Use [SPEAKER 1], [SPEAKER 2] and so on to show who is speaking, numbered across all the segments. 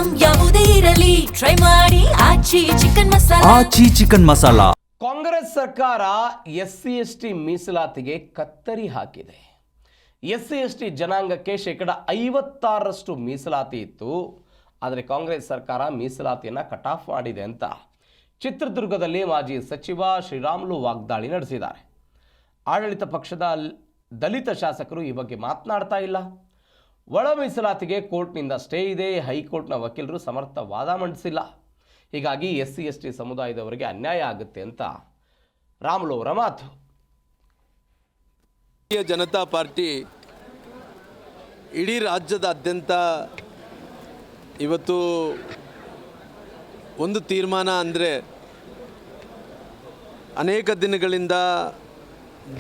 [SPEAKER 1] Item ಯಾವುದೇ ಇರಲಿ try ಮಾಡಿ ಆಚಿ ಚಿಕನ್ ಮಸಾಲಾ.
[SPEAKER 2] ಕಾಂಗ್ರೆಸ್ ಸರ್ಕಾರ SC ST ಮೀಸಲಾತಿಗೆ ಕತ್ತರಿ ಹಾಕಿದೆ. SC ST ಜನಾಂಗಕ್ಕೆ 56% ಮೀಸಲಾತಿ ಇತ್ತು. ಆದರೆ ಕಾಂಗ್ರೆಸ್ ಸರ್ಕಾರ ಮೀಸಲಾತಿಯನ್ನು ಕಟ್ ಆಫ್ ಮಾಡಿದೆ ಅಂತ ಚಿತ್ರದುರ್ಗದಲ್ಲಿ ಮಾಜಿ ಸಚಿವ ಶ್ರೀರಾಮುಲು ವಾಗ್ದಾಳಿ ನಡೆಸಿದ್ದಾರೆ. ಆಡಳಿತ ಪಕ್ಷದ ದಲಿತ ಶಾಸಕರು ಈ ಬಗ್ಗೆ ಮಾತನಾಡ್ತಾ ಇಲ್ಲ. ಒಳ ಮೀಸಲಾತಿಗೆ ಕೋರ್ಟ್ನಿಂದ ಸ್ಟೇ ಇದೆ. ಹೈಕೋರ್ಟ್ನ ವಕೀಲರು ಸಮರ್ಥ ವಾದ ಮಂಡಿಸಿಲ್ಲ. ಹೀಗಾಗಿ SC ST ಸಮುದಾಯದವರಿಗೆ ಅನ್ಯಾಯ ಆಗುತ್ತೆ ಅಂತ ರಾಮುಲು ಅವರ ಮಾತು.
[SPEAKER 3] ಭಾರತೀಯ ಜನತಾ ಪಾರ್ಟಿ ಇಡೀ ರಾಜ್ಯದಾದ್ಯಂತ ಇವತ್ತು ಒಂದು ತೀರ್ಮಾನ ಅಂದರೆ, ಅನೇಕ ದಿನಗಳಿಂದ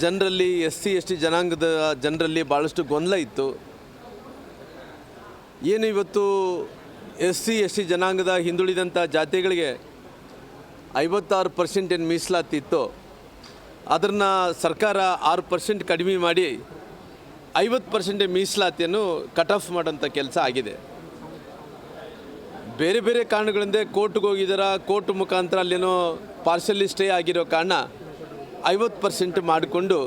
[SPEAKER 3] ಜನರಲ್ಲಿ SC ST ಜನಾಂಗದ ಜನರಲ್ಲಿ ಭಾಳಷ್ಟು ಗೊಂದಲ ಇತ್ತು. ಏನು ಇವತ್ತು SC ST ಜನಾಂಗದ ಹಿಂದುಳಿದಂಥ ಜಾತಿಗಳಿಗೆ 56% ಏನು ಮೀಸಲಾತಿ ಇತ್ತು, ಅದನ್ನು ಸರ್ಕಾರ 6% ಕಡಿಮೆ ಮಾಡಿ 50% ಮೀಸಲಾತಿಯನ್ನು ಕಟ್ ಆಫ್ ಮಾಡೋಂಥ ಕೆಲಸ ಆಗಿದೆ. ಬೇರೆ ಬೇರೆ ಕಾರಣಗಳಿಂದ ಕೋರ್ಟ್ಗೆ ಹೋಗಿದ್ದಾರೆ. ಕೋರ್ಟ್ ಮುಖಾಂತರ ಅಲ್ಲೇನೋ ಪಾರ್ಷಲಿ ಸ್ಟೇ ಆಗಿರೋ ಕಾರಣ 50% ಮಾಡಿಕೊಂಡು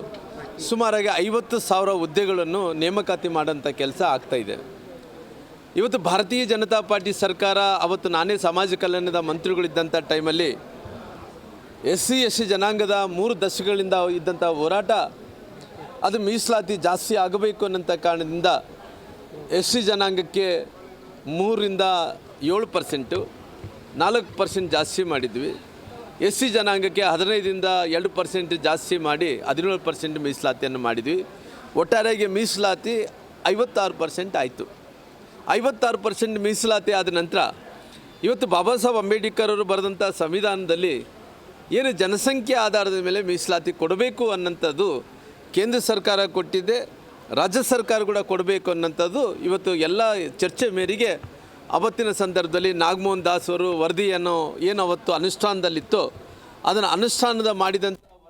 [SPEAKER 3] ಸುಮಾರಾಗಿ 50,000 ಹುದ್ದೆಗಳನ್ನು ನೇಮಕಾತಿ ಮಾಡೋಂಥ ಕೆಲಸ ಆಗ್ತಾಯಿದೆ. ಇವತ್ತು ಭಾರತೀಯ ಜನತಾ ಪಾರ್ಟಿ ಸರ್ಕಾರ, ಅವತ್ತು ನಾನೇ ಸಮಾಜ ಕಲ್ಯಾಣದ ಮಂತ್ರಿಗಳಿದ್ದಂಥ ಟೈಮಲ್ಲಿ SC ST ಜನಾಂಗದ 3 ದಶಕಗಳಿಂದ ಇದ್ದಂಥ ಹೋರಾಟ, ಅದು ಮೀಸಲಾತಿ ಜಾಸ್ತಿ ಆಗಬೇಕು ಅನ್ನೋಂಥ ಕಾರಣದಿಂದ SC ಜನಾಂಗಕ್ಕೆ 3ರಿಂದ 7%, 4% ಜಾಸ್ತಿ ಮಾಡಿದ್ವಿ. SC ಜನಾಂಗಕ್ಕೆ 15ರಿಂದ 2% ಜಾಸ್ತಿ ಮಾಡಿ 17% ಮೀಸಲಾತಿಯನ್ನು ಮಾಡಿದ್ವಿ. ಒಟ್ಟಾರೆಯಾಗಿ ಮೀಸಲಾತಿ 56% ಆಯಿತು. 56% ಮೀಸಲಾತಿ ಆದ ನಂತರ ಇವತ್ತು ಬಾಬಾ ಸಾಹೇಬ್ ಅಂಬೇಡ್ಕರ್ ಅವರು ಬರೆದಂಥ ಸಂವಿಧಾನದಲ್ಲಿ ಏನು ಜನಸಂಖ್ಯೆ ಆಧಾರದ ಮೇಲೆ ಮೀಸಲಾತಿ ಕೊಡಬೇಕು ಅನ್ನೋಂಥದ್ದು ಕೇಂದ್ರ ಸರ್ಕಾರ ಕೊಟ್ಟಿದೆ, ರಾಜ್ಯ ಸರ್ಕಾರ ಕೂಡ ಕೊಡಬೇಕು ಅನ್ನೋಂಥದ್ದು ಇವತ್ತು ಎಲ್ಲ ಚರ್ಚೆ ಮೇರೆಗೆ ಅವತ್ತಿನ ಸಂದರ್ಭದಲ್ಲಿ ನಾಗಮೋಹನ್ ದಾಸ್ ಅವರು ವರದಿಯನ್ನು ಏನು ಅವತ್ತು ಅನುಷ್ಠಾನದಲ್ಲಿತ್ತೋ ಅದನ್ನು ಅನುಷ್ಠಾನದ ಮಾಡಿದಂಥ